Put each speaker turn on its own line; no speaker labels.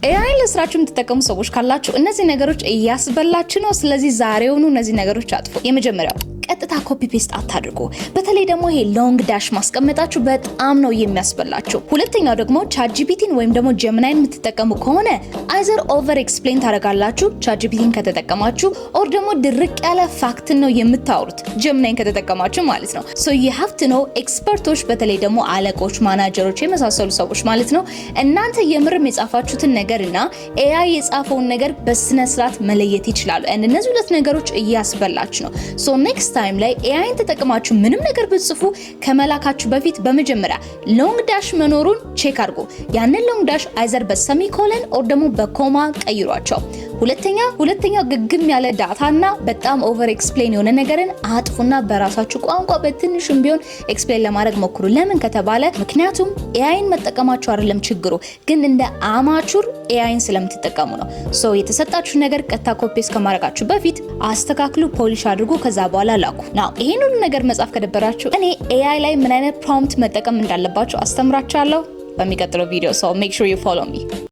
AI ለስራችሁ የምትጠቀሙ ሰዎች ካላችሁ እነዚህ ነገሮች እያስበላችሁ ነው። ስለዚህ ዛሬውኑ እነዚህ ነገሮች አጥፉ። የመጀመሪያው ቀጥታ ኮፒ ፔስት አታድርጉ። በተለይ ደግሞ ይሄ ሎንግ ዳሽ ማስቀመጣችሁ በጣም ነው የሚያስበላችሁ። ሁለተኛው ደግሞ ChatGPTን ወይም ደግሞ Geminiን የምትጠቀሙ ከሆነ አይዘር ኦቨር ኤክስፕሌን ታደርጋላችሁ ChatGPTን ከተጠቀማችሁ ኦር ደግሞ ድርቅ ያለ ፋክት ነው የምታወሩት Geminiን ከተጠቀማችሁ ማለት ነው። so you have to know ኤክስፐርቶች በተለይ ደግሞ አለቆች፣ ማናጀሮች የመሳሰሉ ሰዎች ማለት ነው እናንተ የምርም የጻፋችሁትን ነገርና AI የጻፈውን ነገር በስነ ስርዓት መለየት ይችላሉ። እነዚህ ሁለት ነገሮች እያስበላችሁ ነው። so next ታይም ላይ AIን ተጠቅማችሁ ምንም ነገር ብትጽፉ ከመላካችሁ በፊት በመጀመሪያ ሎንግ ዳሽ መኖሩን ቼክ አድርጉ። ያንን ሎንግ ዳሽ አይዘር በሰሚኮለን ኦር ደግሞ በኮማ ቀይሯቸው። ሁለተኛው ግግም ያለ ዳታና በጣም ኦቨር ኤክስፕሌን የሆነ ነገርን አጥፉና በራሳችሁ ቋንቋ በትንሽም ቢሆን ኤክስፕሌን ለማድረግ ሞክሩ። ለምን ከተባለ ምክንያቱም AIን መጠቀማችሁ አይደለም ችግሩ፣ ግን እንደ አማቹር AIን ስለምትጠቀሙ ነው። ሶ የተሰጣችሁ ነገር ቀጥታ ኮፒ ከማድረጋችሁ በፊት አስተካክሉ፣ ፖሊሽ አድርጉ፣ ከዛ በኋላ ላኩ። ናው ይሄን ሁሉ ነገር መጻፍ ከደበራችሁ እኔ AI ላይ ምን አይነት ፕሮምፕት መጠቀም እንዳለባችሁ አስተምራችኋለሁ በሚቀጥለው ቪዲዮ። ሶ ሜክ ሹር ዩ ፎሎ ሚ።